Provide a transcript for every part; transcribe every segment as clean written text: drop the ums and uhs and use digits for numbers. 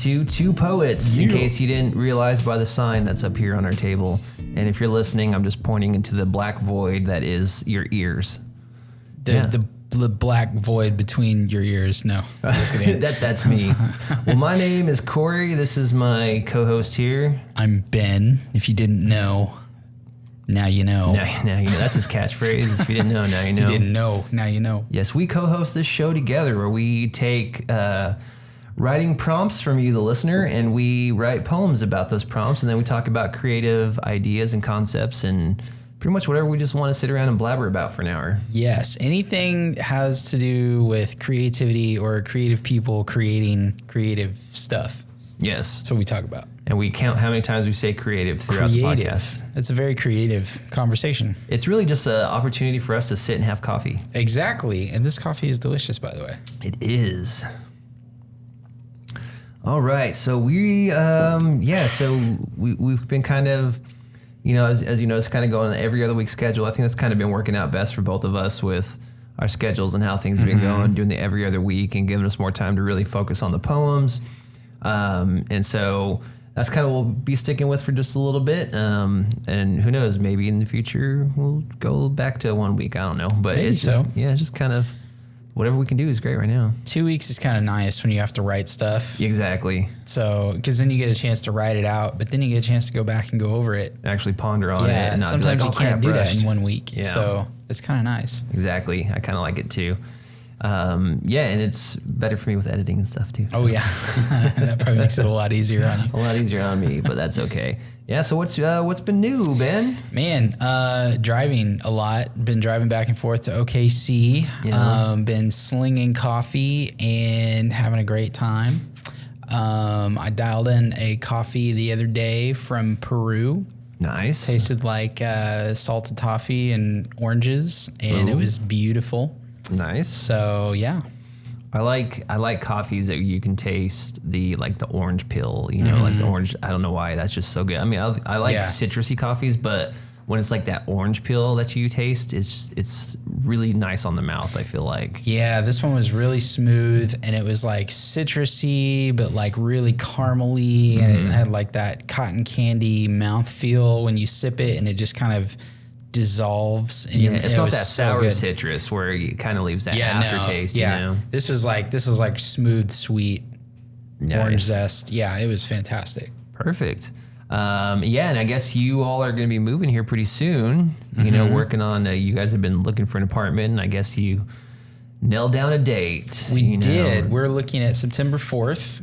to Two Poets, in case you didn't realize by the sign that's up here on our table. And if you're listening, I'm just pointing into the black void that is your ears. The black void between your ears. No, I'm just kidding. That's me. Well, my name is Corey. This is my co-host here. I'm Ben. If you didn't know, now you know. Now you know. That's his catchphrase. If you didn't know, now you know. You didn't know, now you know. Yes, we co-host this show together where we take writing prompts from you, the listener, and we write poems about those prompts, and then we talk about creative ideas and concepts and pretty much whatever we just want to sit around and blabber about for an hour. Yes, anything that has to do with creativity or creative people creating creative stuff. Yes. That's what we talk about. And we count how many times we say creative throughout the podcast. It's a very creative conversation. It's really just an opportunity for us to sit and have coffee. Exactly. And this coffee is delicious, by the way. It is. All right. So we've been kind of, as you know, it's kind of going on every other week schedule. I think that's kind of been working out best for both of us with our schedules and how things have been going, doing the every other week and giving us more time to really focus on the poems. And so that's kind of what we'll be sticking with for just a little bit. And who knows, maybe in the future we'll go back to 1 week. I don't know, but maybe it's just kind of whatever we can do is great right now. 2 weeks is kind of nice when you have to write stuff. Exactly. So, because then you get a chance to write it out, but then you get a chance to go back and go over it. Actually ponder on it. And not sometimes you can't do that in 1 week. Yeah. So it's kind of nice. Exactly. I kind of like it too. And it's better for me with editing and stuff too. Oh yeah, that probably makes it a lot easier on you. A lot easier on me, but that's okay. Yeah. So what's been new, Ben? Man, driving a lot. Been driving back and forth to OKC. Yeah. Been slinging coffee and having a great time. I dialed in a coffee the other day from Peru. Nice. Tasted like salted toffee and oranges, and It was beautiful. Nice. So yeah, I like coffees that you can taste the orange peel, like the orange. I don't know why, that's just so good. I mean, I like citrusy coffees, but when it's like that orange peel that you taste, it's really nice on the mouth, I feel like. Yeah, this one was really smooth, and it was like citrusy, but like really caramely, and it had like that cotton candy mouthfeel when you sip it, and it just kind of dissolves. And it's not that sour citrus where it kind of leaves that aftertaste. This was like smooth, sweet orange zest. Yeah, it was fantastic. Perfect. And I guess you all are going to be moving here pretty soon. Working on. You guys have been looking for an apartment, and I guess you nailed down a date. We did. We're looking at September 4th,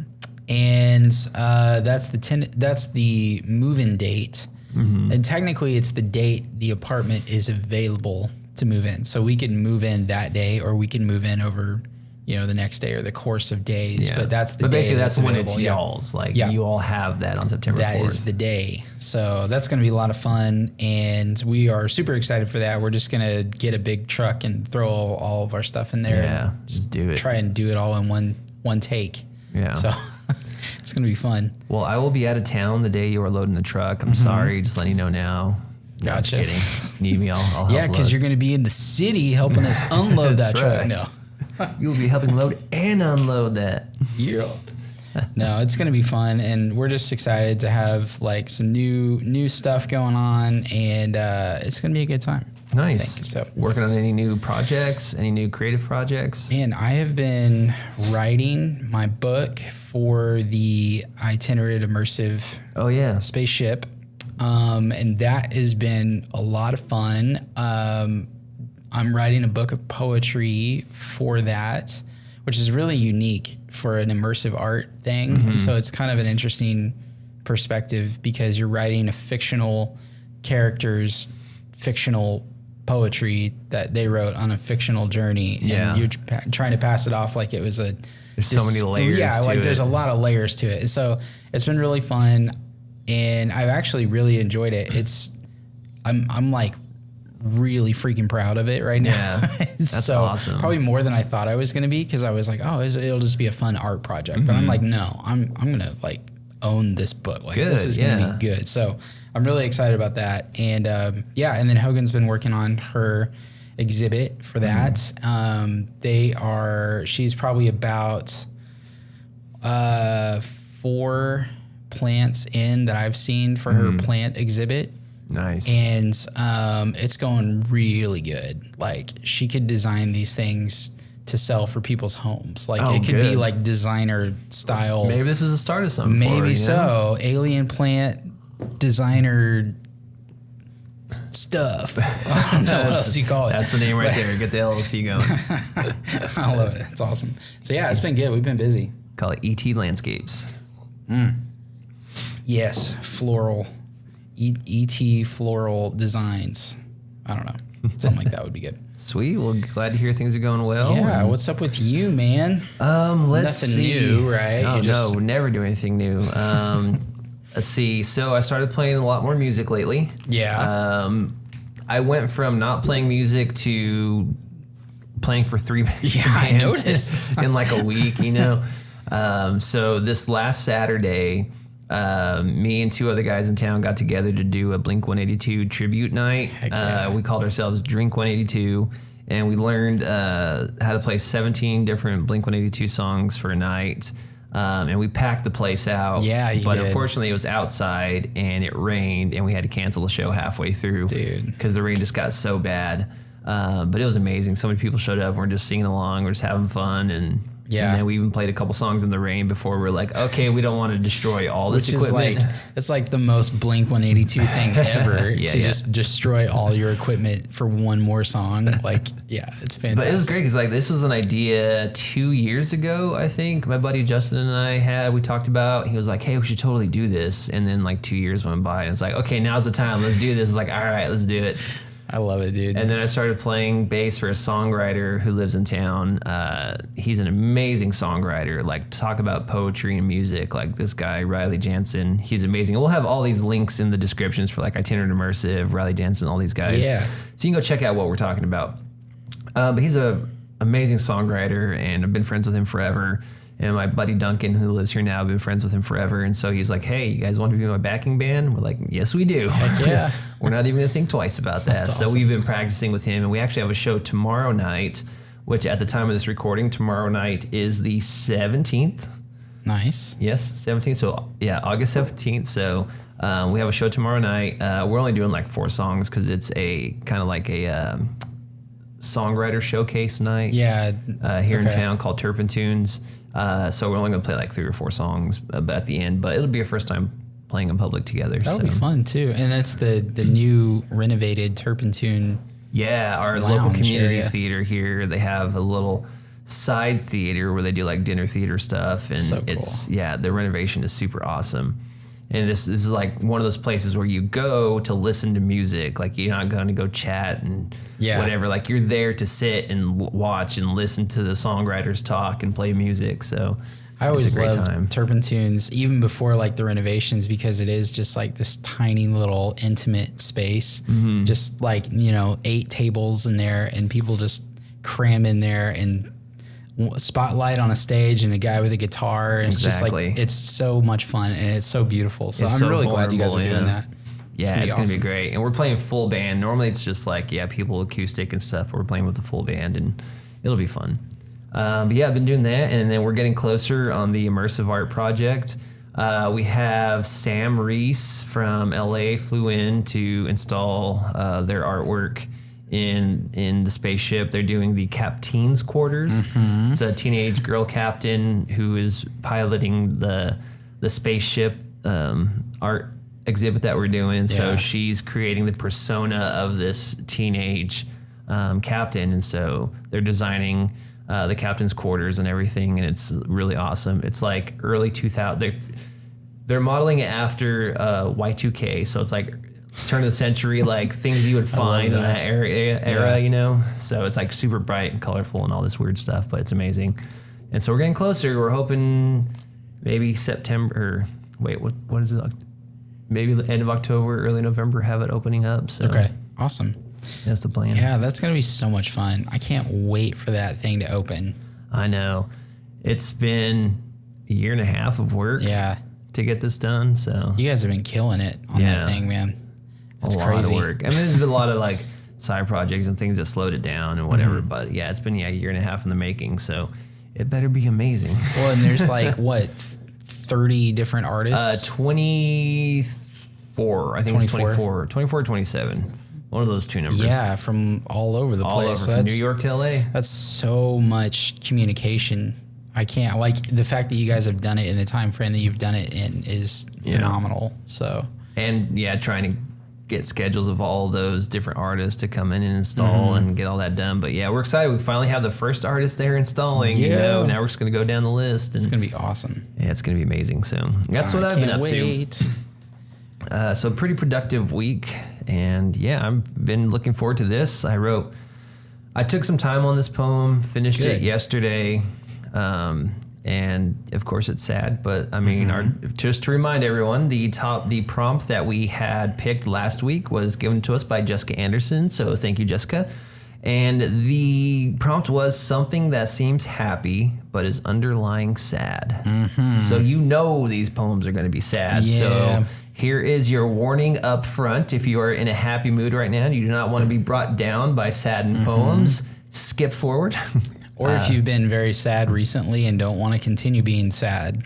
and that's the move-in date. And technically it's the date the apartment is available to move in. So we can move in that day, or we can move in over, the next day or the course of days. Yeah. But that's the day. But basically that's when it's y'all's. You all have that on September 4th. That is the day. So that's going to be a lot of fun. And we are super excited for that. We're just going to get a big truck and throw all of our stuff in there. Yeah, just do it. Try and do it all in one take. Yeah. So it's going to be fun. Well, I will be out of town the day you are loading the truck. I'm sorry. Just letting you know now. No, gotcha. I'm kidding. If you need me, I'll help. Yeah, because you're going to be in the city helping us unload that truck. No. You'll be helping load and unload that. Yeah. No, it's going to be fun. And we're just excited to have like some new stuff going on. And it's going to be a good time. Nice. So, working on any new projects, any new creative projects? And I have been writing my book for the itinerant immersive spaceship. And that has been a lot of fun. I'm writing a book of poetry for that, which is really unique for an immersive art thing. And so it's kind of an interesting perspective because you're writing a fictional character's fictional poetry that they wrote on a fictional journey, and you're trying to pass it off like it was there's so many layers. Yeah, like there's a lot of layers to it. And so it's been really fun, and I've actually really enjoyed it. I'm like really freaking proud of it right now. Yeah, that's so awesome. Probably more than I thought I was going to be, because I was like, it'll just be a fun art project. But I'm like, no, I'm going to like own this book. Like this is going to be good. So I'm really excited about that. And and then Hogan's been working on her exhibit for that. She's probably about 4 plants in that I've seen for her plant exhibit. Nice. And it's going really good. Like, she could design these things to sell for people's homes. Like, it could be like designer style. Maybe this is a start of something. Maybe so. Alien plant designer stuff. I don't know what else you call it. That's the name right there. Get the LLC going. I love it. It's awesome. So yeah, it's been good. We've been busy. Call it ET Landscapes. Yes, floral. ET floral designs. I don't know. Something like that would be good. Sweet. Well, glad to hear things are going well. Yeah. What's up with you, man? Let's Nothing see. new, right? Oh, no, never do anything new. Let's see. So I started playing a lot more music lately. Yeah. I went from not playing music to playing for 3 bands I noticed. in like a week, you know. So this last Saturday, me and 2 other guys in town got together to do a Blink-182 tribute night. Heck yeah. We called ourselves Drink 182, and we learned how to play 17 different Blink-182 songs for a night. And we packed the place out. Yeah, you But did. unfortunately, it was outside, and it rained, and we had to cancel the show halfway through. Dude. Because the rain just got so bad. But it was amazing. So many people showed up, and we're just singing along. We're just having fun, and then we even played a couple songs in the rain before we were like, okay, we don't want to destroy all this equipment. It's like the most Blink-182 thing ever just destroy all your equipment for one more song. Like, yeah, it's fantastic. But it was great because like this was an idea 2 years ago, I think. My buddy Justin and I we talked about. He was like, hey, we should totally do this. And then like 2 years went by, and it's like, okay, now's the time. Let's do this. It's like, all right, let's do it. I love it, dude. And then I started playing bass for a songwriter who lives in town. He's an amazing songwriter. Like, talk about poetry and music. Like, this guy, Riley Jansen, he's amazing. And we'll have all these links in the descriptions for like Itinerant Immersive, Riley Jansen, all these guys. Yeah. So you can go check out what we're talking about. But he's an amazing songwriter, and I've been friends with him forever. And my buddy Duncan, who lives here now, I've been friends with him forever. And so he's like, hey, you guys want to be my backing band? We're like, yes, we do. Heck yeah. We're not even going to think twice about that. That's awesome. So we've been practicing with him, and we actually have a show tomorrow night, which at the time of this recording, tomorrow night is the 17th. Nice. Yes, 17th. So yeah, August 17th. So we have a show tomorrow night. We're only doing like 4 songs because it's a kind of like a songwriter showcase night. Yeah. Here in town called Turpentunes. So we're only going to play like 3 or 4 songs at the end, but it'll be our first time playing in public together. That'll be fun too. And that's the new renovated Turpentune. Yeah, our local community theater here, they have a little side theater where they do like dinner theater stuff, and So cool. the renovation is super awesome. And this is like one of those places where you go to listen to music. Like, you're not going to go chat and whatever. Like, you're there to sit and watch and listen to the songwriters talk and play music. So I always loved Turpentunes, even before like the renovations, because it is just like this tiny little intimate space. Mm-hmm. Just like, 8 tables in there, and people just cram in there, and spotlight on a stage and a guy with a guitar, and it's just like, it's so much fun, and it's so beautiful. So I'm really glad you guys are doing that. Yeah, it's going to be great. And we're playing full band. Normally it's just like, people acoustic and stuff, but we're playing with a full band, and it'll be fun. But yeah, I've been doing that, and then we're getting closer on the immersive art project. We have Sam Reese from LA flew in to install their artwork in the spaceship. They're doing the Captain's Quarters. Mm-hmm. It's a teenage girl captain who is piloting the spaceship art exhibit that we're doing. And so she's creating the persona of this teenage captain. And so they're designing the captain's quarters and everything, and it's really awesome. It's like early 2000. They're modeling it after Y2K, so it's like turn of the century, like things you would find in that era, So it's like super bright and colorful and all this weird stuff, but it's amazing. And so we're getting closer. We're hoping maybe September. What is it? Maybe the end of October, early November, have it opening up. So okay, awesome. That's the plan. Yeah, that's going to be so much fun. I can't wait for that thing to open. I know. It's been a year and a half of work to get this done. So you guys have been killing it on that thing, man. That's a crazy. lot of work. I mean, there's been a lot of like side projects and things that slowed it down and whatever. Mm-hmm. But yeah, it's been a year and a half in the making. So it better be amazing. Well, and there's like, 30 different artists? 24. I think 24. It's 24. 24 or 27. One of those two numbers. Yeah, from all over the place. All over, from New York to LA. That's so much communication. I can't, like, the fact that you guys have done it in the time frame that you've done it in is phenomenal. So, and yeah, trying to get schedules of all those different artists to come in and install and get all that done. But yeah, we're excited. We finally have the first artist there installing. Yeah. You know, now we're just going to go down the list. And it's going to be awesome. Yeah, it's going to be amazing. So that's what I've been up to. So pretty productive week. And yeah, I've been looking forward to this. I took some time on this poem, finished it yesterday. And of course it's sad, but I mean, just to remind everyone, the prompt that we had picked last week was given to us by Jessica Anderson. So thank you, Jessica. And the prompt was something that seems happy, but is underlying sad. So you know these poems are going to be sad. Yeah. So here is your warning up front. If you are in a happy mood right now and you do not want to be brought down by saddened poems, skip forward. Or if you've been very sad recently and don't want to continue being sad,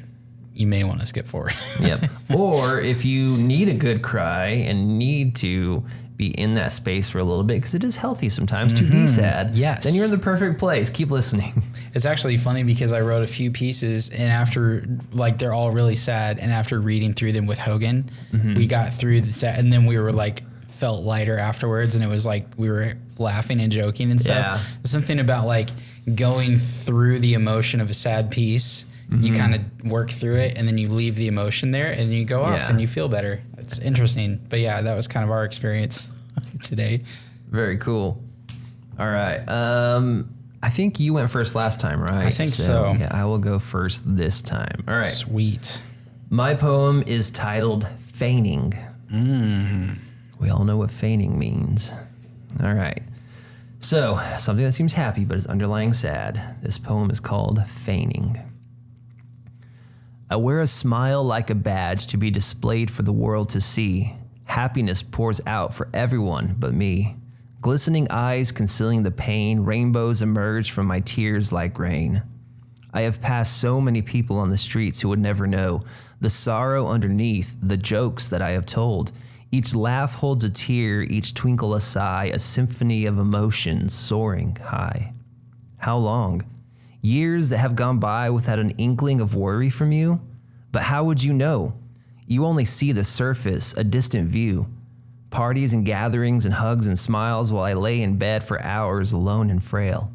you may want to skip forward. Yep. Or if you need a good cry and need to be in that space for a little bit, because it is healthy sometimes to be sad, then you're in the perfect place. Keep listening. It's actually funny because I wrote a few pieces, and after, like, they're all really sad, and after reading through them with Hogan, we got through the sad, and then we were like, felt lighter afterwards, and it was like we were laughing and joking and stuff. Yeah. Something about like going through the emotion of a sad piece, you kind of work through it, and then you leave the emotion there, and you go off and you feel better. It's interesting. But yeah, that was kind of our experience today. Very cool. All right. I think you went first last time, right? I think so. Yeah, I will go first this time. All right. Sweet. My poem is titled Feigning. We all know what feigning means. All right. So, something that seems happy but is underlying sad. This poem is called Feigning. I wear a smile like a badge to be displayed for the world to see. Happiness pours out for everyone but me. Glistening eyes concealing the pain, rainbows emerge from my tears like rain. I have passed so many people on the streets who would never know the sorrow underneath, the jokes that I have told. Each laugh holds a tear, each twinkle a sigh, a symphony of emotions soaring high. How long? Years that have gone by without an inkling of worry from you? But how would you know? You only see the surface, a distant view. Parties and gatherings and hugs and smiles while I lay in bed for hours alone and frail.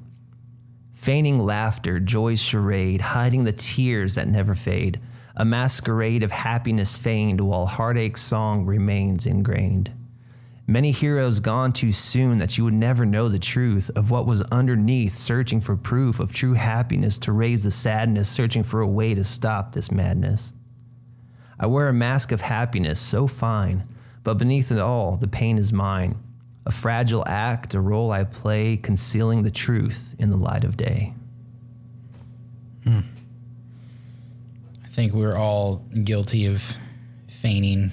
Feigning laughter, joy's charade, hiding the tears that never fade. A masquerade of happiness feigned while heartache's song remains ingrained. Many heroes gone too soon that you would never know the truth of what was underneath, searching for proof of true happiness to raise the sadness, searching for a way to stop this madness. I wear a mask of happiness so fine, but beneath it all, the pain is mine. A fragile act, a role I play, concealing the truth in the light of day. I think we're all guilty of feigning.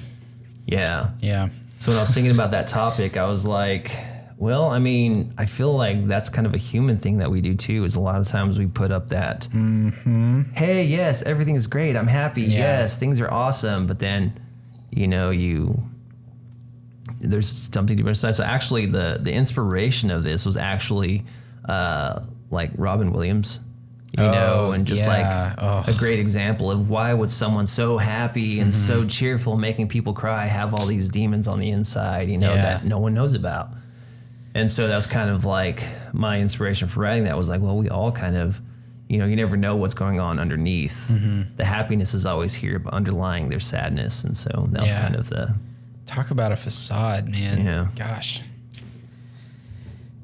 Yeah. Yeah. So when I was thinking about that topic, I was like, well, I mean, I feel like that's kind of a human thing that we do too, is a lot of times we put up that, hey, yes, everything is great. I'm happy. Yeah. Yes, things are awesome. But then, you know, there's something to understand. So actually the inspiration of this was actually like Robin Williams. You know, and just like a great example of why would someone so happy and so cheerful, making people cry, have all these demons on the inside, you know, that no one knows about. And so that was kind of like my inspiration for writing that was like, well, we all kind of, you know, you never know what's going on underneath. The happiness is always here, but underlying there's sadness. And so that was kind of the... Talk about a facade, man. Yeah. Gosh.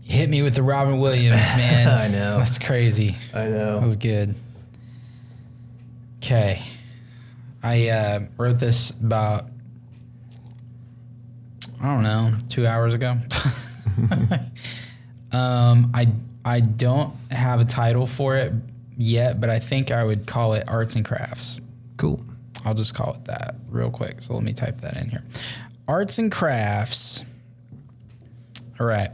Hit me with the Robin Williams, man. I know. That's crazy. I know. That was good. Okay. I wrote this about, I don't know, 2 hours ago. I don't have a title for it yet, but I think I would call it Arts and Crafts. Cool. I'll just call it that real quick. So let me type that in here. Arts and Crafts. All right.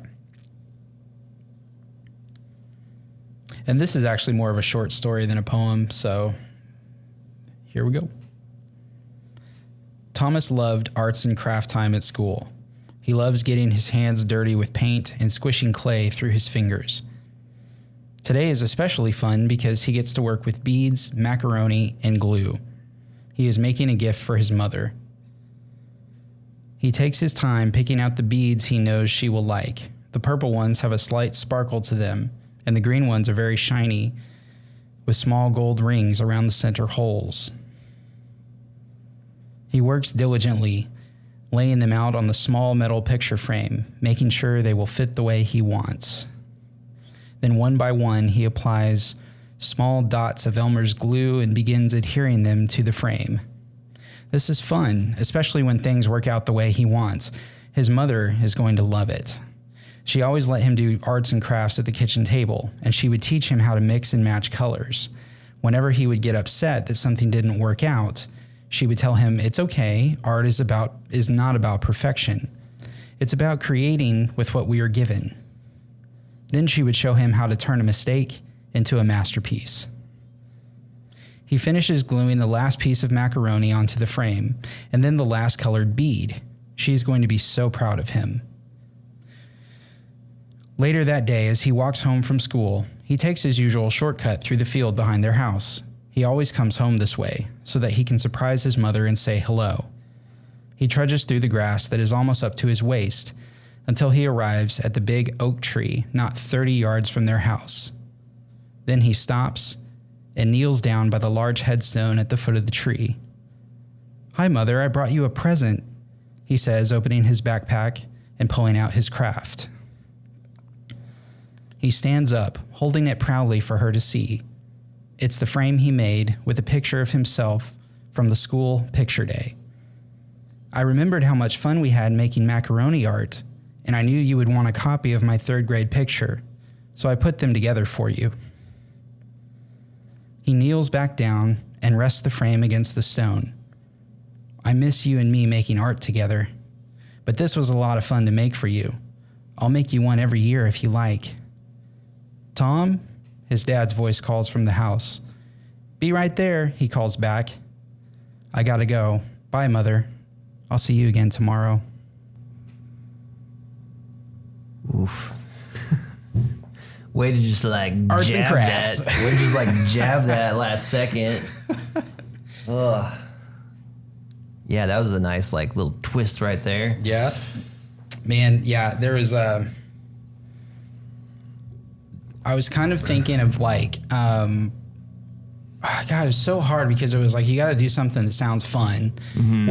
And this is actually more of a short story than a poem, so here we go. Thomas loved arts and craft time at school. He loves getting his hands dirty with paint and squishing clay through his fingers. Today is especially fun because he gets to work with beads, macaroni, and glue. He is making a gift for his mother. He takes his time picking out the beads he knows she will like. The purple ones have a slight sparkle to them, and the green ones are very shiny, with small gold rings around the center holes. He works diligently, laying them out on the small metal picture frame, making sure they will fit the way he wants. Then one by one, he applies small dots of Elmer's glue and begins adhering them to the frame. This is fun, especially when things work out the way he wants. His mother is going to love it. She always let him do arts and crafts at the kitchen table, and she would teach him how to mix and match colors. Whenever he would get upset that something didn't work out, she would tell him it's okay, art is not about perfection. It's about creating with what we are given. Then she would show him how to turn a mistake into a masterpiece. He finishes gluing the last piece of macaroni onto the frame, and then the last colored bead. She's going to be so proud of him. Later that day, as he walks home from school, he takes his usual shortcut through the field behind their house. He always comes home this way, so that he can surprise his mother and say hello. He trudges through the grass that is almost up to his waist, until he arrives at the big oak tree not 30 yards from their house. Then he stops and kneels down by the large headstone at the foot of the tree. "Hi, Mother, I brought you a present," he says, opening his backpack and pulling out his craft. He stands up, holding it proudly for her to see. It's the frame he made with a picture of himself from the school picture day. "I remembered how much fun we had making macaroni art, and I knew you would want a copy of my 3rd grade picture, so I put them together for you." He kneels back down and rests the frame against the stone. "I miss you and me making art together, but this was a lot of fun to make for you. I'll make you one every year if you like." "Tom?" His dad's voice calls from the house. "Be right there," he calls back. "I gotta go. Bye, Mother. I'll see you again tomorrow." Oof. Way to just like arts jab and crafts. That. Way to just like jab that last second. Ugh. Yeah, that was a nice like little twist right there. Yeah. Man, yeah, there was I was kind of thinking of like, God, it was so hard because it was like, you got to do something that sounds fun. Mm-hmm.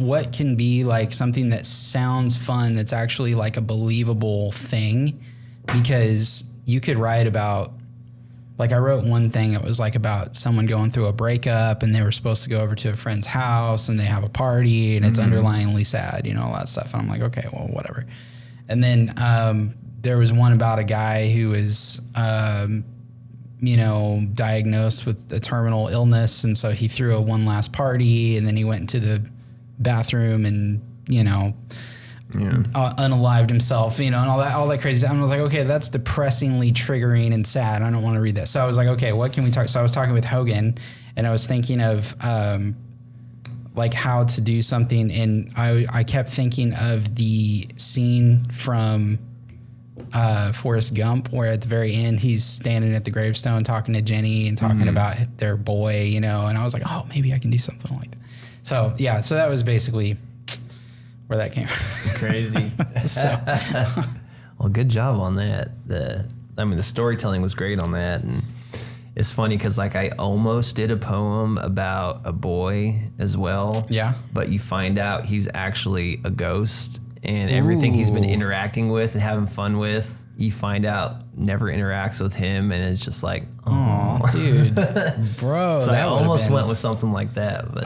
What can be like something that sounds fun that's actually like a believable thing? Because you could write about, like I wrote one thing that was like about someone going through a breakup and they were supposed to go over to a friend's house and they have a party and it's underlyingly sad, you know, all that stuff. And I'm like, okay, well, whatever. And then, there was one about a guy who was, diagnosed with a terminal illness. And so he threw a one last party and then he went into the bathroom and, unalived himself, and all that crazy stuff. And I was like, okay, that's depressingly triggering and sad. I don't want to read that. So I was like, okay, what can we talk? So I was talking with Hogan and I was thinking of, like how to do something. And I kept thinking of the scene from, Forrest Gump, where at the very end he's standing at the gravestone talking to Jenny and talking about their boy, and I was like, oh, maybe I can do something like that. So yeah, so that was basically where that came from. Crazy. Well, good job on that. The storytelling was great on that, and it's funny because like I almost did a poem about a boy as well. Yeah. But you find out he's actually a ghost. And everything he's been interacting with and having fun with, you find out never interacts with him, and it's just like, oh, dude, bro. So I almost went with something like that, but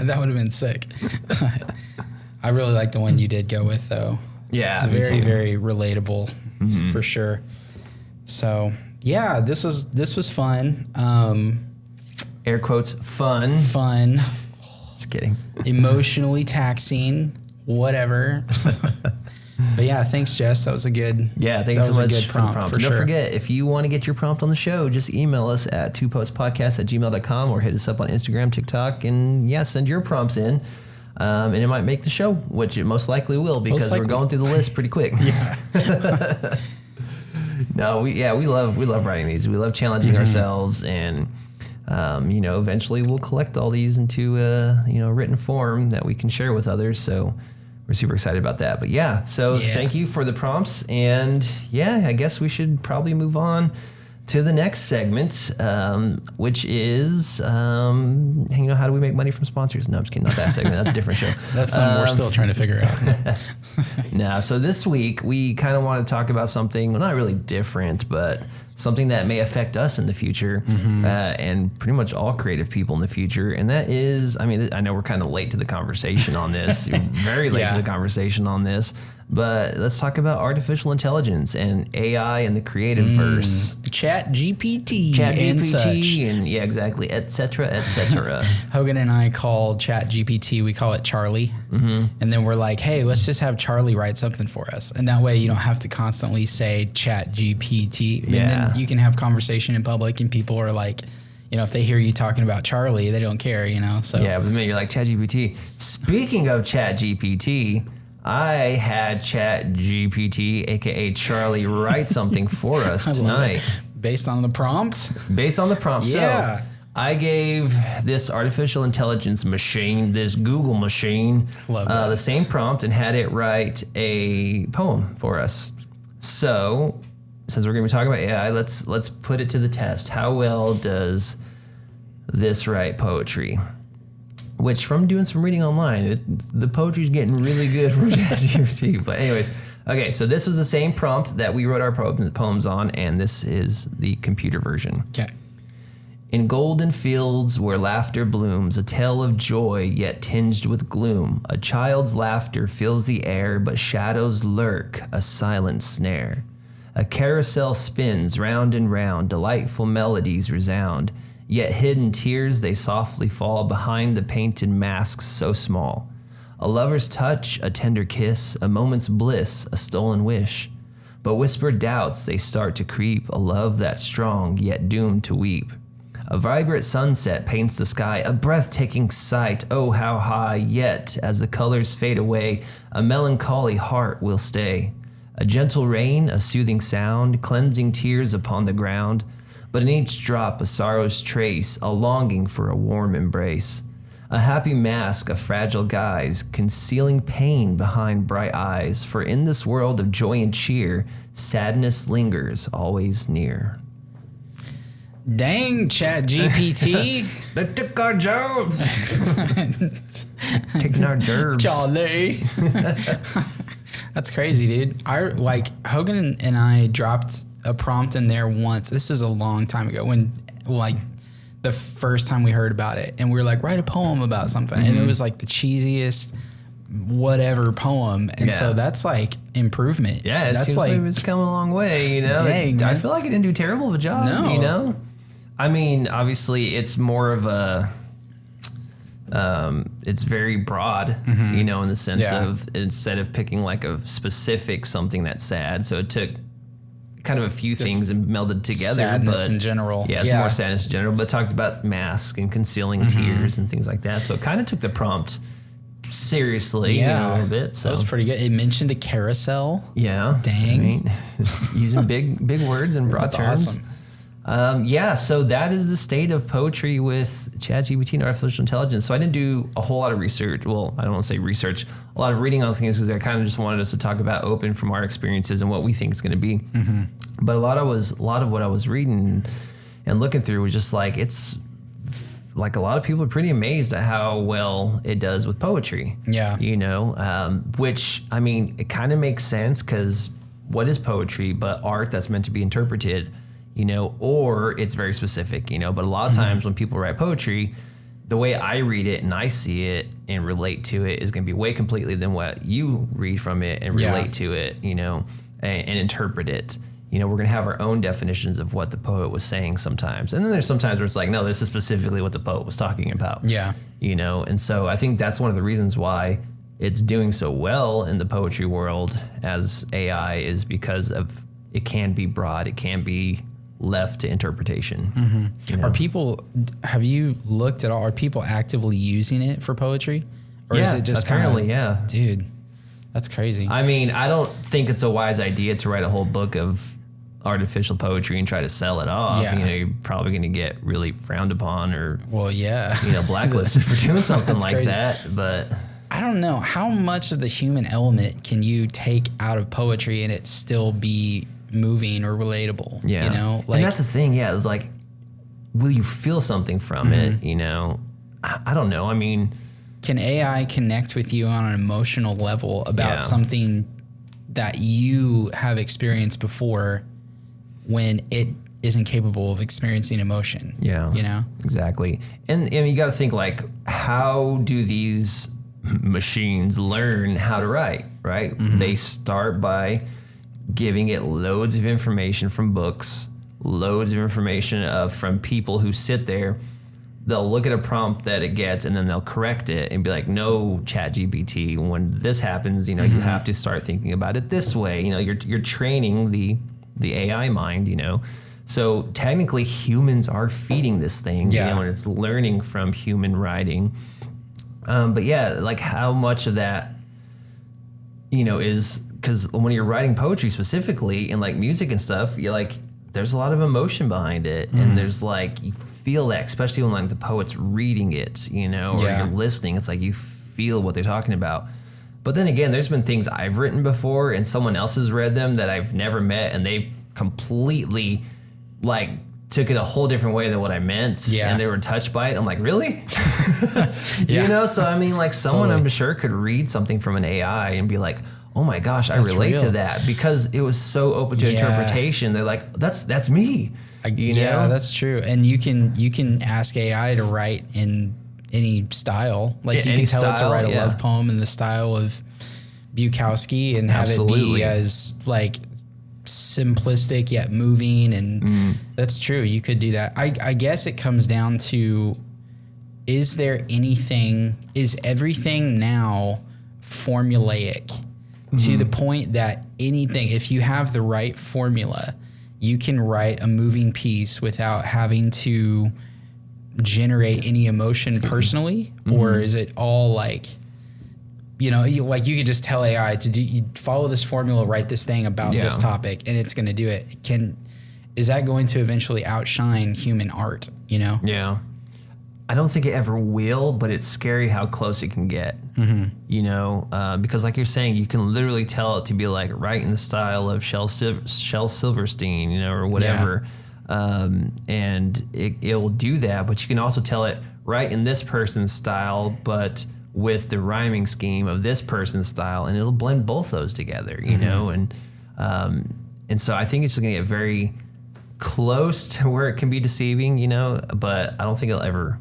that would have been sick. I really like the one you did go with, though. Yeah, it's very, very relatable for sure. So yeah, this was fun. Air quotes fun. Fun. Just kidding. Emotionally taxing. Whatever. But yeah, thanks, Jess. That was a good. Yeah, thanks so much for the prompt. Don't forget, if you want to get your prompt on the show, just email us at TwoPoetsPodcast@gmail.com or hit us up on Instagram, TikTok, and yeah, send your prompts in. And it might make the show, which it most likely will, because we're going through the list pretty quick. Yeah. No, we love writing these. We love challenging ourselves, and eventually we'll collect all these into a written form that we can share with others. So we're super excited about that. But thank you for the prompts, and I guess we should probably move on to the next segment, which is, how do we make money from sponsors? No, I'm just kidding. Not that segment. That's a different show. That's something we're still trying to figure out. No, so this week we kind of want to talk about something, well, not really different, but something that may affect us in the future, and pretty much all creative people in the future. And that is, I know we're kind of late to the conversation on this, very late to the conversation on this, but let's talk about artificial intelligence and AI in the creative verse. Chat GPT and such. And exactly, et cetera, et cetera. Hogan and I call Chat GPT, we call it Charlie. And then we're like, hey, let's just have Charlie write something for us. And that way you don't have to constantly say Chat GPT. And then you can have conversation in public, and people are like, if they hear you talking about Charlie, they don't care, So yeah, with me, you're like, Chat GPT. Speaking of Chat GPT, I had Chat GPT, aka Charlie, write something for us tonight. Based on the prompt? Based on the prompt. Yeah. So I gave this artificial intelligence machine, this Google machine, the same prompt and had it write a poem for us. So since we're going to be talking about AI, let's put it to the test. How well does this write poetry? Which, from doing some reading online, the poetry's getting really good from ChatGPT. But anyways, okay, so this was the same prompt that we wrote our poems on, and this is the computer version. Okay. In golden fields where laughter blooms, a tale of joy yet tinged with gloom, a child's laughter fills the air, but shadows lurk, a silent snare. A carousel spins round and round, delightful melodies resound, yet hidden tears they softly fall behind the painted masks so small. A lover's touch, a tender kiss, a moment's bliss, a stolen wish. But whispered doubts they start to creep, a love that's strong yet doomed to weep. A vibrant sunset paints the sky, a breathtaking sight, oh how high, yet as the colors fade away, a melancholy heart will stay. A gentle rain, a soothing sound, cleansing tears upon the ground, but in each drop a sorrow's trace, a longing for a warm embrace. A happy mask of fragile guise, concealing pain behind bright eyes, for in this world of joy and cheer, sadness lingers always near. Dang, Chat GPT. They took our jobs. Taking our gerbs. Charlie. That's crazy, dude. Hogan and I dropped a prompt in there once. This was a long time ago when the first time we heard about it, and we were like, write a poem about something. And it was like the cheesiest whatever poem. And so that's like improvement. Yeah, that's seems like it's come a long way, Dang, I feel like it didn't do terrible of a job, No. I mean, obviously it's more of a it's very broad, in the sense of, instead of picking like a specific something that's sad, so it took kind of a few things and melded together. Sadness in general. Yeah, it's more sadness in general, but talked about mask and concealing tears and things like that. So it kind of took the prompt seriously a little bit. So that was pretty good. It mentioned a carousel. Yeah. Dang. Using big words and broad terms. Awesome. So that is the state of poetry with ChatGPT and artificial intelligence. So I didn't do a whole lot of research. Well, I don't want to say research, a lot of reading on things, because I kind of just wanted us to talk about open from our experiences and what we think is going to be. But a lot of what I was reading and looking through was just like, it's like a lot of people are pretty amazed at how well it does with poetry. Yeah. Which, I mean, it kind of makes sense, because what is poetry but art that's meant to be interpreted? Or it's very specific, but a lot of times when people write poetry, the way I read it and I see it and relate to it is going to be way completely than what you read from it and relate to it, and interpret it. We're going to have our own definitions of what the poet was saying sometimes. And then there's sometimes where it's like, no, this is specifically what the poet was talking about. Yeah. And so I think that's one of the reasons why it's doing so well in the poetry world as AI, is because of it can be broad, it can be left to interpretation. Have you looked at all, are people actively using it for poetry? Or is it just apparently, yeah. Dude, that's crazy. I mean, I don't think it's a wise idea to write a whole book of artificial poetry and try to sell it off. Yeah. You know, you're probably going to get really frowned upon or, blacklisted for doing something like crazy. That. But I don't know how much of the human element can you take out of poetry and it still be moving or relatable. Yeah. You know, and that's the thing. Yeah. It's like, will you feel something from it? You know, I don't know. I mean, can AI connect with you on an emotional level about something that you have experienced before when it isn't capable of experiencing emotion? Yeah. You know? Exactly. And you got to think, like, how do these machines learn how to write, right? They start by giving it loads of information from books, loads of information from people who sit there. They'll look at a prompt that it gets and then they'll correct it and be like, no, ChatGPT, when this happens, you know, you have to start thinking about it this way. You know, you're training the AI mind, you know. So technically humans are feeding this thing, you know, and it's learning from human writing. But yeah, like how much of that, you know, is because when you're writing poetry specifically and like music and stuff, you're like, there's a lot of emotion behind it. And there's like, you feel that, especially when like the poet's reading it, you know, or you're listening. It's like you feel what they're talking about. But then again, there's been things I've written before and someone else has read them that I've never met, and they completely like took it a whole different way than what I meant. Yeah. And they were touched by it. I'm like, really? You know? So, I mean, like someone I'm sure could read something from an AI and be like, oh my gosh, I relate to that, because it was so open to interpretation. They're like, that's me. You know? Yeah, that's true. And you can ask AI to write in any style. Like you can tell it to write a love poem in the style of Bukowski and have it be as like simplistic yet moving. And that's true. You could do that. I guess it comes down to, is everything now formulaic to the point that anything, if you have the right formula, you can write a moving piece without having to generate any emotion personally? Or is it all like, you know, you could just tell AI to you follow this formula, write this thing about this topic, and it's going to do it. Is that going to eventually outshine human art, you know? Yeah. I don't think it ever will, but it's scary how close it can get, you know, because like you're saying, you can literally tell it to be like right in the style of Shel Silverstein, you know, or whatever. And it will do that, but you can also tell it right in this person's style, but with the rhyming scheme of this person's style, and it'll blend both those together, you know? And so I think it's just gonna get very close to where it can be deceiving, you know, but I don't think it'll ever,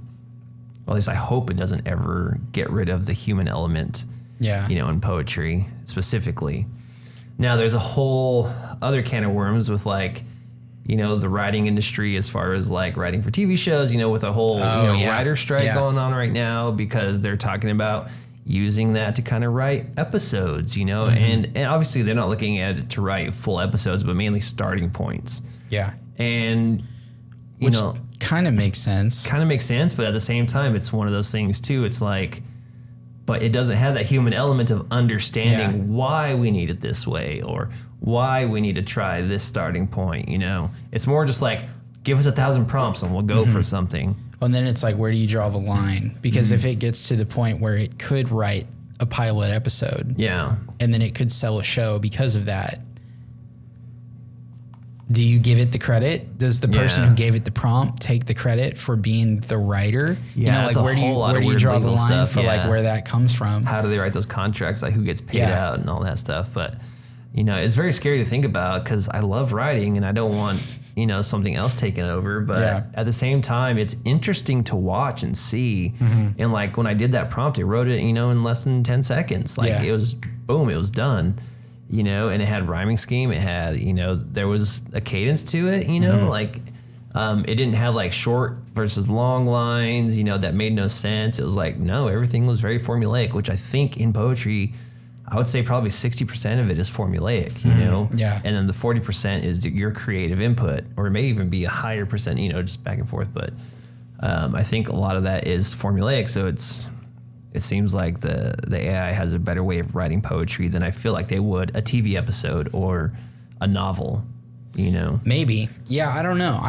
well, at least I hope it doesn't ever get rid of the human element, you know, in poetry specifically. Now there's a whole other can of worms with like, you know, the writing industry as far as like writing for TV shows, you know, with a whole writer strike going on right now, because they're talking about using that to kind of write episodes, you know, and obviously they're not looking at it to write full episodes, but mainly starting points. Yeah. And, you know, kind of makes sense. But at the same time, it's one of those things too. It's like, but it doesn't have that human element of understanding why we need it this way or why we need to try this starting point, you know? It's more just like, give us 1,000 prompts and we'll go for something. Well, and then it's like, where do you draw the line? Because if it gets to the point where it could write a pilot episode, and then it could sell a show because of that, do you give it the credit? Does the person who gave it the prompt take the credit for being the writer? Yeah, you know, like where do you draw the line stuff, for like where that comes from? How do they write those contracts? Like who gets paid out and all that stuff. But, you know, it's very scary to think about because I love writing and I don't want, you know, something else taken over. But at the same time, it's interesting to watch and see. And like when I did that prompt, it wrote it, you know, in less than 10 seconds. Like it was, boom, it was done. You know, and it had rhyming scheme. It had, you know, there was a cadence to it, you know, like it didn't have like short versus long lines, you know, that made no sense. It was like, no, everything was very formulaic, which I think in poetry, I would say probably 60% of it is formulaic, you know? Yeah. And then the 40% is your creative input, or it may even be a higher percent, you know, just back and forth. But I think a lot of that is formulaic. So it's it seems like the AI has a better way of writing poetry than I feel like they would a TV episode or a novel, you know? Maybe. Yeah, I don't know.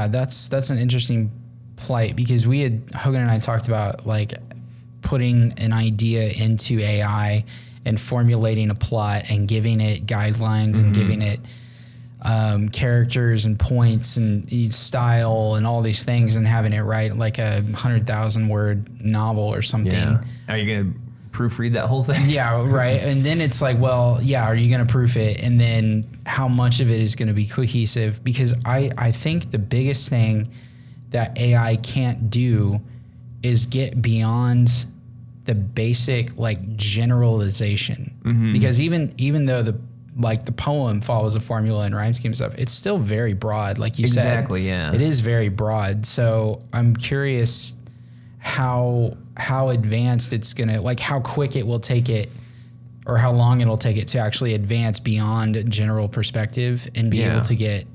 That's an interesting plight, because Hogan and I talked about like putting an idea into AI and formulating a plot and giving it guidelines and giving it characters and points and style and all these things, and having it write like a 100,000 word novel or something. Yeah. Are you going to proofread that whole thing? Yeah, right. And then it's like, well, yeah, are you going to proof it? And then how much of it is going to be cohesive? Because I think the biggest thing that AI can't do is get beyond the basic like generalization. Because even though the poem follows a formula and rhyme scheme stuff, it's still very broad. Like you said, exactly, yeah. It is very broad. So I'm curious how advanced it's gonna, like how quick it will take it, or how long it'll take it to actually advance beyond general perspective and be able to get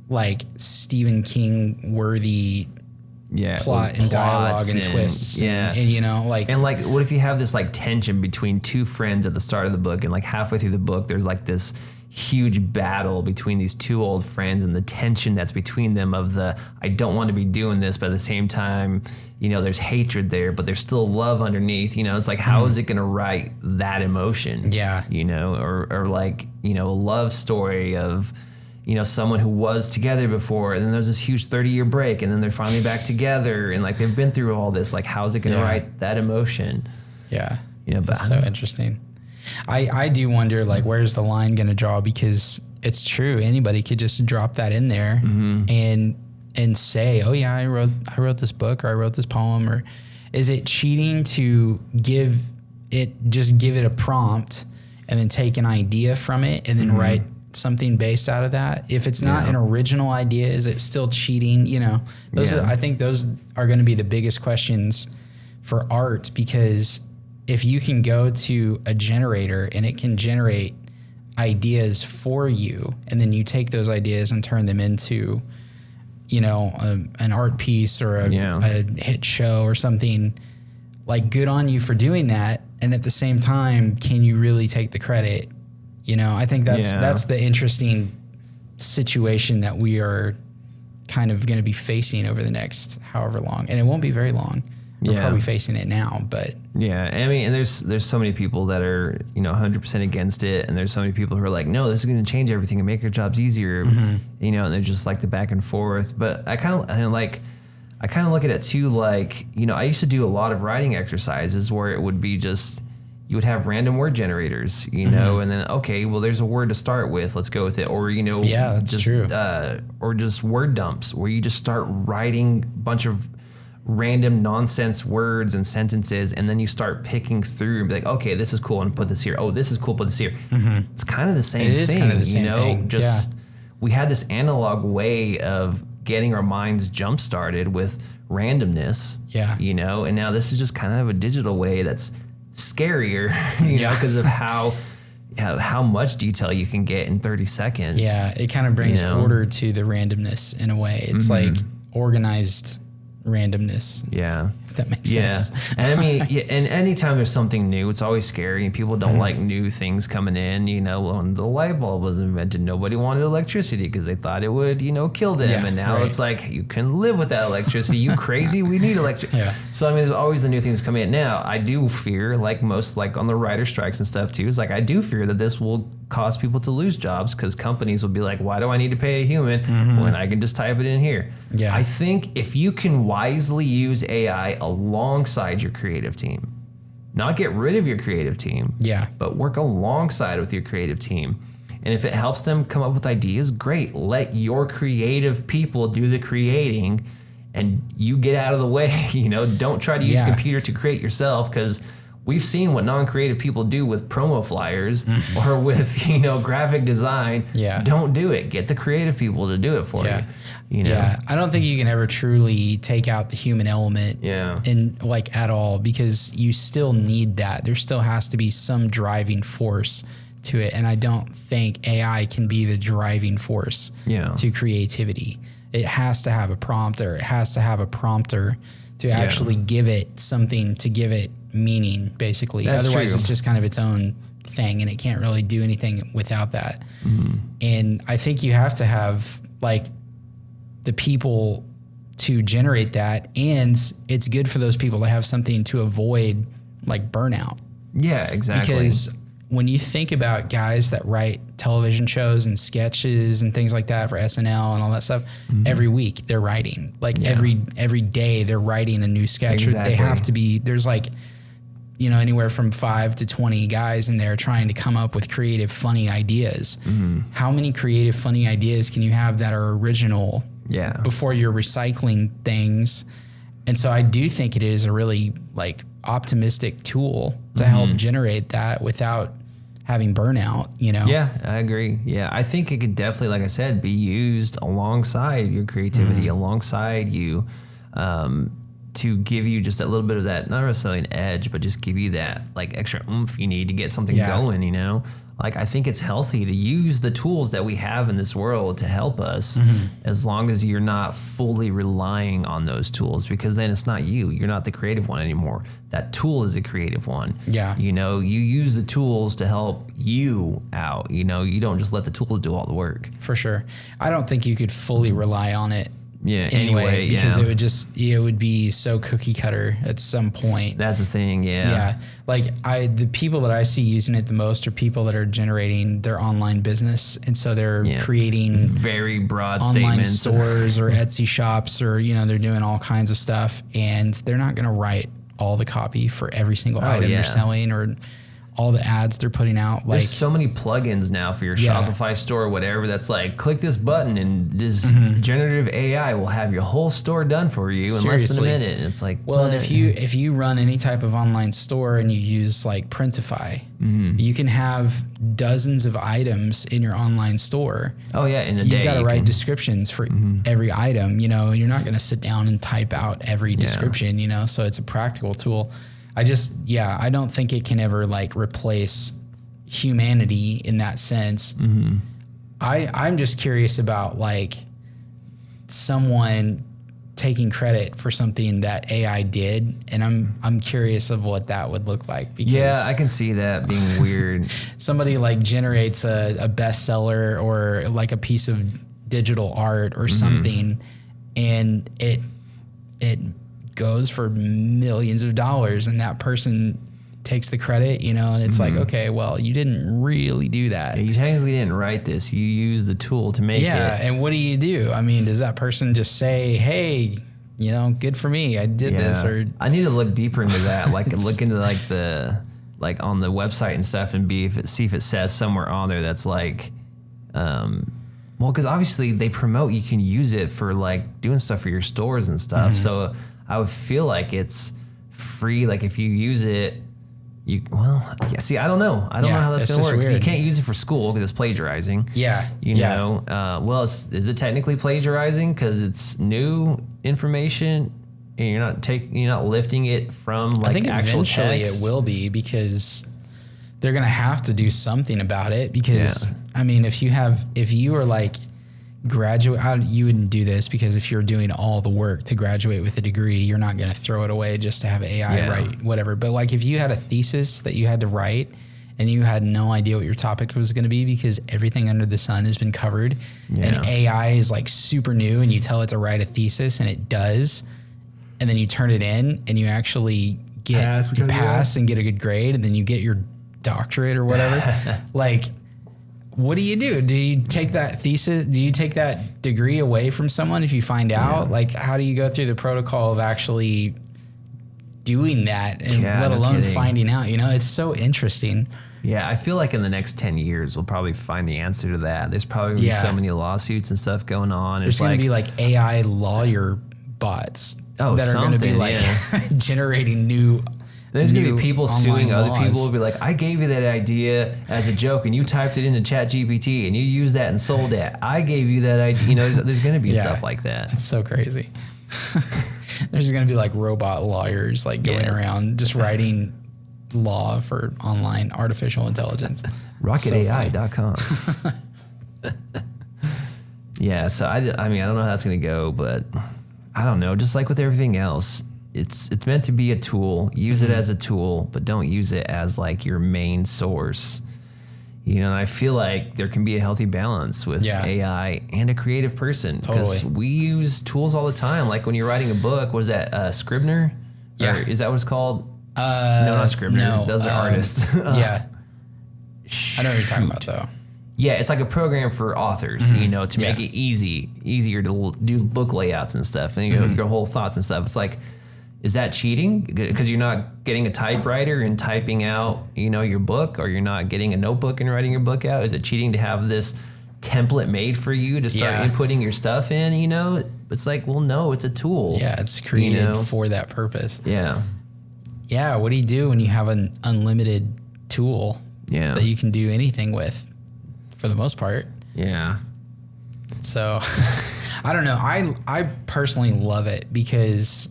like Stephen King worthy plot and dialogue and twists. And you know, like, and like, what if you have this like tension between two friends at the start of the book, and like halfway through the book, there's like this huge battle between these two old friends, and the tension that's between them of the, I don't want to be doing this, but at the same time, you know, there's hatred there, but there's still love underneath, you know, it's like, how is it going to write that emotion? Yeah. You know, or like, you know, a love story of, you know, someone who was together before, and then there's this huge 30-year break, and then they're finally back together, and like they've been through all this. Like, how is it going to write that emotion? Yeah, you know, but that's so interesting. I do wonder, like, where's the line going to draw? Because it's true, anybody could just drop that in there and say, oh yeah, I wrote this book, or I wrote this poem. Or is it cheating to give it a prompt and then take an idea from it and then write something based out of that? If it's not an original idea, is it still cheating? You know, I think those are going to be the biggest questions for art, because if you can go to a generator and it can generate ideas for you, and then you take those ideas and turn them into, you know, an art piece or a hit show or something, like, good on you for doing that. And at the same time, can you really take the credit? You know, I think that's the interesting situation that we are kind of going to be facing over the next however long, and it won't be very long. We're probably facing it now, but I mean, and there's so many people that are, you know, 100% against it, and there's so many people who are like, no, this is going to change everything and make our jobs easier, you know, and they're just like the back and forth. But I kind of look at it too, like, you know, I used to do a lot of writing exercises where it would be just, you would have random word generators, you know, and then, okay, well, there's a word to start with, let's go with it. Or, you know, that's true. Or just word dumps where you just start writing a bunch of random nonsense words and sentences, and then you start picking through and be like, okay, this is cool, and put this here. Oh, this is cool, put this here. It's kind of the same thing. It is kind of the same thing. Just we had this analog way of getting our minds jump started with randomness. You know, and now this is just kind of a digital way that's scarier, you know, because of how much detail you can get in 30 seconds. Yeah, it kind of brings order to the randomness in a way. It's like organized randomness. Yeah. If that makes sense. And I mean, and anytime there's something new, it's always scary, and people don't like new things coming in. You know, when the light bulb was invented, nobody wanted electricity because they thought it would, you know, kill them. And now it's like, you can live without electricity. You crazy? We need electricity. So, I mean, there's always the new things coming in. Now, I do fear, like most, like on the writer strikes and stuff too, is like, I do fear that this will cause people to lose jobs, because companies will be like, why do I need to pay a human when I can just type it in here? I think if you can wisely use AI alongside your creative team, not get rid of your creative team, but work alongside with your creative team. And if it helps them come up with ideas, great. Let your creative people do the creating, and you get out of the way. You know, don't try to use a computer to create yourself, because we've seen what non-creative people do with promo flyers or with, you know, graphic design. Don't do it. Get the creative people to do it for you. You know? I don't think you can ever truly take out the human element in like at all, because you still need that. There still has to be some driving force to it. And I don't think AI can be the driving force to creativity. It has to have a prompt, or it has to have a prompter to actually give it something, to give it meaning, basically. That's Otherwise, true. it's just kind of its own thing, and it can't really do anything without that. And I think you have to have like the people to generate that, and it's good for those people to have something to avoid like burnout. Yeah, exactly. Because when you think about guys that write television shows and sketches and things like that for SNL and all that stuff, every week they're writing. Like every day they're writing a new sketch. Exactly. They have to be, there's like, you know, anywhere from 5 to 20 guys in there trying to come up with creative, funny ideas. How many creative, funny ideas can you have that are original before you're recycling things? And so I do think it is a really like optimistic tool to help generate that without having burnout, you know? Yeah, I agree. Yeah, I think it could definitely, like I said, be used alongside your creativity, alongside you, to give you just a little bit of that, not necessarily an edge, but just give you that like extra oomph you need to get something going, you know? Like, I think it's healthy to use the tools that we have in this world to help us, as long as you're not fully relying on those tools, because then it's not you. You're not the creative one anymore. That tool is a creative one. Yeah. You know, you use the tools to help you out. You know, you don't just let the tools do all the work. For sure. I don't think you could fully rely on it. Anyway, because it would be so cookie cutter at some point. That's the thing, Yeah. Like the people that I see using it the most are people that are generating their online business. And so they're creating very broad online statements. stores or Etsy shops, or, you know, they're doing all kinds of stuff, and they're not going to write all the copy for every single item they're selling or all the ads they're putting out. Like, there's so many plugins now for your Shopify store or whatever that's like, click this button and this generative AI will have your whole store done for you in less than a minute. And it's like, well, and if you run any type of online store and you use like Printify, you can have dozens of items in your online store. Oh yeah, in a day. You've got to write descriptions for every item. You know, you're not going to sit down and type out every description, you know, so it's a practical tool. I don't think it can ever like replace humanity in that sense. I'm just curious about like someone taking credit for something that AI did, and I'm curious of what that would look like. Because I can see that being weird. Somebody like generates a bestseller or like a piece of digital art or something, and it goes for millions of dollars, and that person takes the credit, you know, and it's like, okay, well, you didn't really do that. Yeah, you technically didn't write this. You used the tool to make it. Yeah, and what do you do? I mean, does that person just say, hey, you know, good for me, I did this? Or I need to look deeper into that, like look into like the on the website and stuff, and see if it says somewhere on there that's like, well, because obviously they promote you can use it for like doing stuff for your stores and stuff. So I would feel like it's free. Like if you use it, see, I don't know. I don't know how that's going to work. So you can't use it for school because it's plagiarizing. You know, well, is it technically plagiarizing because it's new information and you're not lifting it from like I think actual eventually text? It will be, because they're going to have to do something about it, because I mean, if you are like graduate, you wouldn't do this, because if you're doing all the work to graduate with a degree, you're not going to throw it away just to have AI write whatever. But like if you had a thesis that you had to write and you had no idea what your topic was going to be, because everything under the sun has been covered, and AI is like super new, and you tell it to write a thesis and it does, and then you turn it in and you actually pass and get a good grade, and then you get your doctorate or whatever. Like, what do you do? Do you take that thesis? Do you take that degree away from someone if you find out? Like, how do you go through the protocol of actually doing that, and let alone finding out? You know, it's so interesting. Yeah, I feel like in the next 10 years, we'll probably find the answer to that. There's probably going to be so many lawsuits and stuff going on. There's going to be like AI lawyer bots that are going to be like generating new. There's going to be people suing other people who'll be like, I gave you that idea as a joke and you typed it into ChatGPT and you used that and sold it. I gave you that idea. You know, there's going to be stuff like that. It's so crazy. There's going to be like robot lawyers like going around just writing law for online artificial intelligence. RocketAI.com. So I mean, I don't know how that's going to go, but I don't know. Just like with everything else, it's meant to be a tool. Use it as a tool, but don't use it as like your main source. You know, and I feel like there can be a healthy balance with AI and a creative person, because we use tools all the time. Like when you're writing a book, what is that, Scrivener? Yeah. Or is that what it's called? No, not Scrivener. No, those are artists. Yeah. I know what you're talking about, though. Yeah, it's like a program for authors, you know, to make it easier to do book layouts and stuff, and your whole thoughts and stuff. It's like, is that cheating? Because you're not getting a typewriter and typing out, you know, your book, or you're not getting a notebook and writing your book out? Is it cheating to have this template made for you to start inputting your stuff in, you know? It's like, well, no, it's a tool. Yeah, it's created for that purpose. Yeah. Yeah, what do you do when you have an unlimited tool that you can do anything with, for the most part? Yeah. So, I don't know. I personally love it, because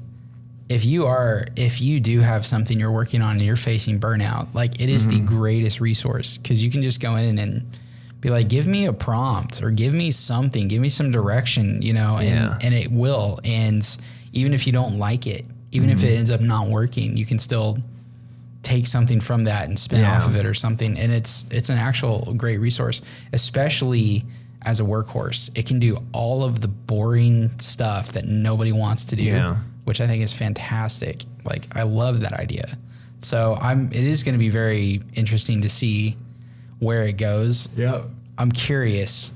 if you do have something you're working on and you're facing burnout, like, it is the greatest resource, because you can just go in and be like, give me a prompt, or give me something, give me some direction, you know, and it will. And even if you don't like it, even if it ends up not working, you can still take something from that and spin off of it or something. And it's an actual great resource, especially as a workhorse. It can do all of the boring stuff that nobody wants to do, which I think is fantastic. Like, I love that idea. So it is going to be very interesting to see where it goes. Yeah. I'm curious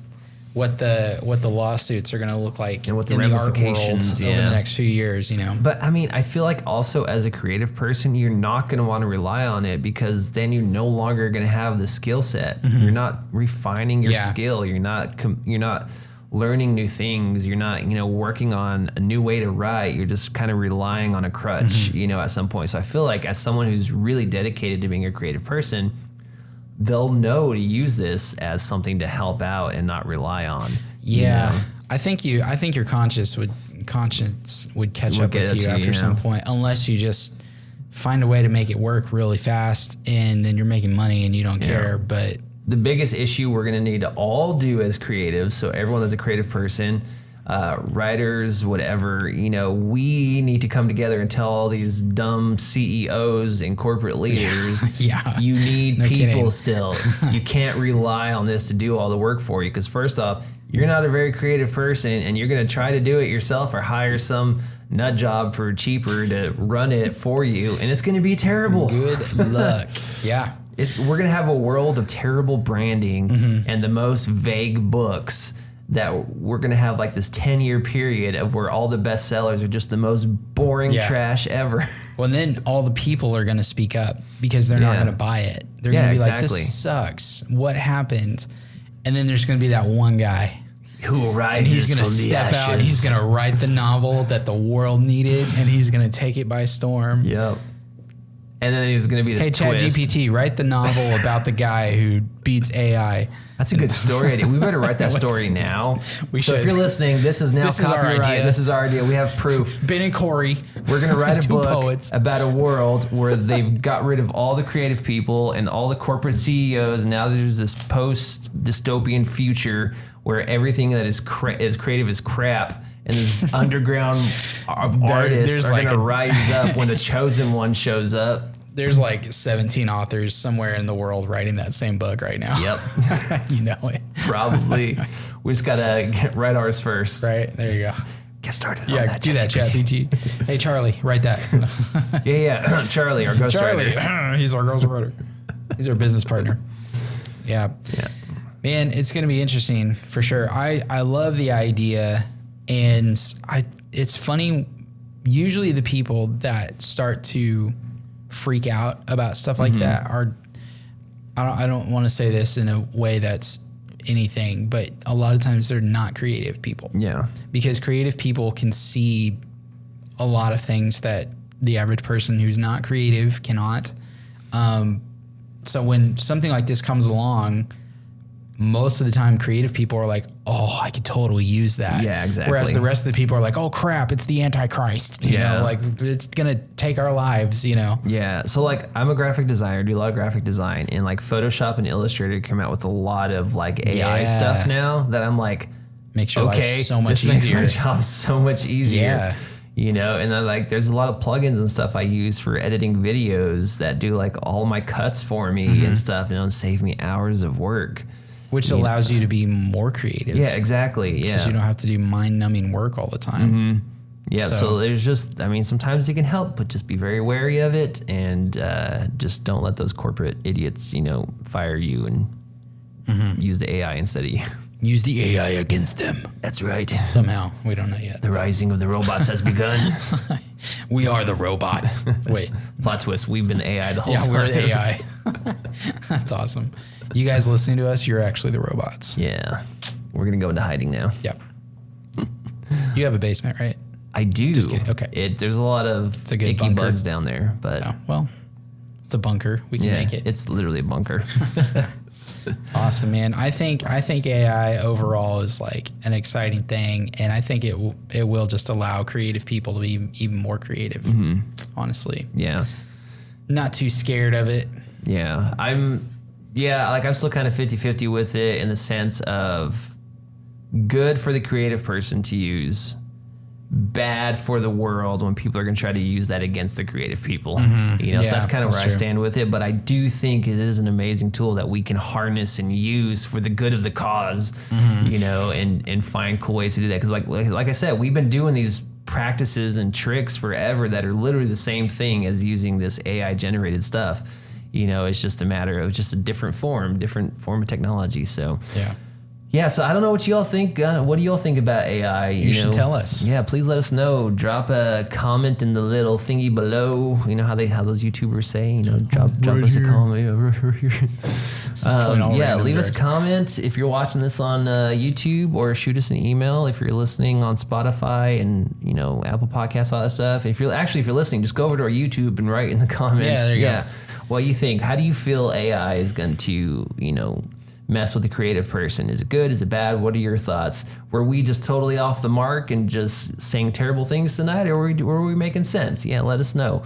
what the lawsuits are going to look like, and what the ramifications over the next few years, you know. But I mean, I feel like also as a creative person, you're not going to want to rely on it, because then you're no longer going to have the skill set. You're not refining your skill. You're not learning new things. You're not, you know, working on a new way to write. You're just kind of relying on a crutch, you know, at some point. So I feel like as someone who's really dedicated to being a creative person, they'll know to use this as something to help out and not rely on. Yeah. You know? I think your conscience would catch up with you after some point, unless you just find a way to make it work really fast, and then you're making money and you don't care. But the biggest issue we're going to need to all do as creatives, so everyone that's a creative person, writers, whatever, you know, we need to come together and tell all these dumb CEOs and corporate leaders, you need people still. You can't rely on this to do all the work for you, because first off, you're not a very creative person, and you're going to try to do it yourself or hire some nut job for cheaper to run it for you, and it's going to be terrible. Good luck. Yeah. We're going to have a world of terrible branding and the most vague books, that we're going to have like this 10-year period of where all the best sellers are just the most boring trash ever. Well, then all the people are going to speak up, because they're not going to buy it. They're going to be like, this sucks. What happened? And then there's going to be that one guy who will rise. He's going to step out. He's going to write the novel that the world needed, and he's going to take it by storm. Yep. And then there's going to be this twist. Hey, ChatGPT, write the novel about the guy who beats AI. That's a good story idea. We better write that story now. We should. If you're listening, this is now copyright. This is our idea. We have proof. Ben and Corey. We're going to write a book about a world where they've got rid of all the creative people and all the corporate CEOs. Now there's this post-dystopian future where everything that is creative is crap. And this underground artists are going to rise up when the chosen one shows up. There's like 17 authors somewhere in the world writing that same book right now. Yep. You know it. Probably. We just got to write ours first. Right. There you go. Get started on that. Do that, ChatGPT. Hey, Charlie, write that. Yeah. Charlie, our ghostwriter. He's our ghostwriter. He's our business partner. Yeah. Man, it's going to be interesting for sure. I love the idea, and it's funny. Usually the people that start to freak out about stuff like that are, I don't want to say this in a way that's anything, but a lot of times they're not creative people. Yeah. Because creative people can see a lot of things that the average person who's not creative cannot. So when something like this comes along, most of the time creative people are like, oh, I could totally use that. Yeah, exactly. Whereas the rest of the people are like, oh crap, it's the Antichrist. You know, like it's going to take our lives, you know? Yeah. So like I'm a graphic designer, do a lot of graphic design, and like Photoshop and Illustrator come out with a lot of like AI stuff now that I'm like, makes your life so much easier. Makes my job so much easier. Yeah. You know, and then like there's a lot of plugins and stuff I use for editing videos that do like all my cuts for me and stuff, and it'll save me hours of work. Which allows you to be more creative. Yeah, exactly. Yeah. Because you don't have to do mind-numbing work all the time. Yeah, so there's just, I mean, sometimes it can help, but just be very wary of it, and just don't let those corporate idiots, you know, fire you and use the AI instead of you. Use the AI against them. That's right. Somehow. We don't know yet. The rising of the robots has begun. We are the robots. Wait. Plot twist. We've been AI the whole time. Yeah, we're the AI. That's awesome. You guys listening to us, you're actually the robots. Yeah. We're going to go into hiding now. Yep. You have a basement, right? I do. Just kidding. Okay. There's a lot of icky bunker. bugs down there, but... Oh, well, it's a bunker. We can make it. It's literally a bunker. Awesome, man. I think AI overall is like an exciting thing, and I think it will just allow creative people to be even more creative, honestly. Yeah. Not too scared of it. Yeah. I'm still kind of 50-50 with it, in the sense of good for the creative person to use, bad for the world when people are going to try to use that against the creative people. You know, so that's kind of where I stand with it. But I do think it is an amazing tool that we can harness and use for the good of the cause, you know, and find cool ways to do that. Because like I said, we've been doing these practices and tricks forever that are literally the same thing as using this AI generated stuff. You know, it's just a matter of just a different form of technology. So yeah, so I don't know what you all think. What do you all think about AI? You should tell us. Yeah, please let us know. Drop a comment in the little thingy below. You know how those YouTubers say, you know, drop us a comment. Leave us a comment if you're watching this on YouTube, or shoot us an email if you're listening on Spotify and, you know, Apple Podcasts, all that stuff. If you're listening, just go over to our YouTube and write in the comments. Yeah, there you go. What you think? How do you feel AI is going to, you know, mess with the creative person? Is it good? Is it bad? What are your thoughts? Were we just totally off the mark and just saying terrible things tonight, or were we making sense? Yeah, let us know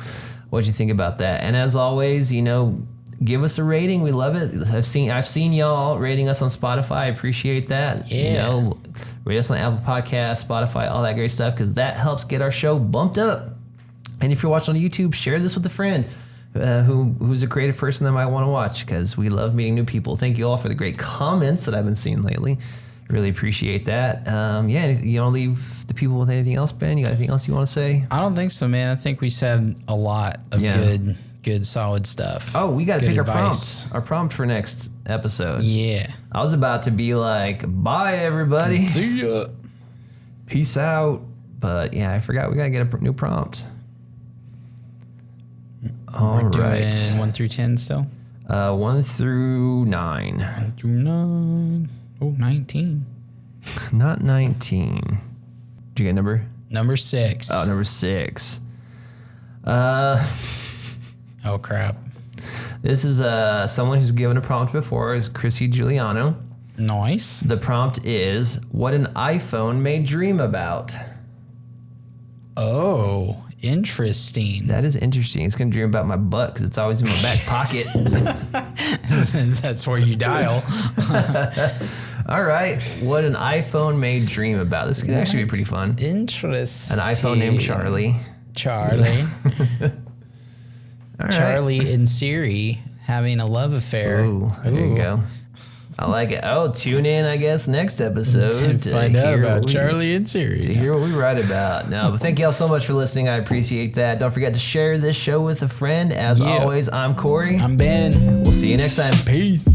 what you think about that. And as always, you know, give us a rating. We love it. I've seen y'all rating us on Spotify. I appreciate that. Yeah. You know, rate us on Apple Podcasts, Spotify, all that great stuff, because that helps get our show bumped up. And if you're watching on YouTube, share this with a friend who's a creative person that might want to watch, because we love meeting new people. Thank you all for the great comments that I've been seeing lately. Really appreciate that. You want to leave the people with anything else, Ben? You got anything else you want to say? I don't think so, man. I think we said a lot of good, solid stuff. Oh, we got to pick advice. our prompt for next episode. Yeah. I was about to be like, bye, everybody. See ya. Peace out. But yeah, I forgot we got to get a new prompt. All We're right. doing 1 through 10 still? 1 through 9. 1 through 9. Oh, 19. Not 19. Did you get a number? Number 6. Oh, number 6. Oh, crap. This is someone who's given a prompt before, is Chrissy Giuliano. Nice. The prompt is, what an iPhone may dream about. Oh, interesting. That is interesting. It's going to dream about my butt because it's always in my back pocket. That's where you dial. All right. What an iPhone may dream about. This could actually be pretty fun. Interesting. An iPhone named Charlie. Charlie. All right. Charlie and Siri having a love affair. Ooh, there you go. I like it. Oh, tune in, I guess, next episode to find out about Charlie and Siri. To hear what we write about. No, but thank y'all so much for listening. I appreciate that. Don't forget to share this show with a friend. As always, I'm Corey. I'm Ben. We'll see you next time. Peace.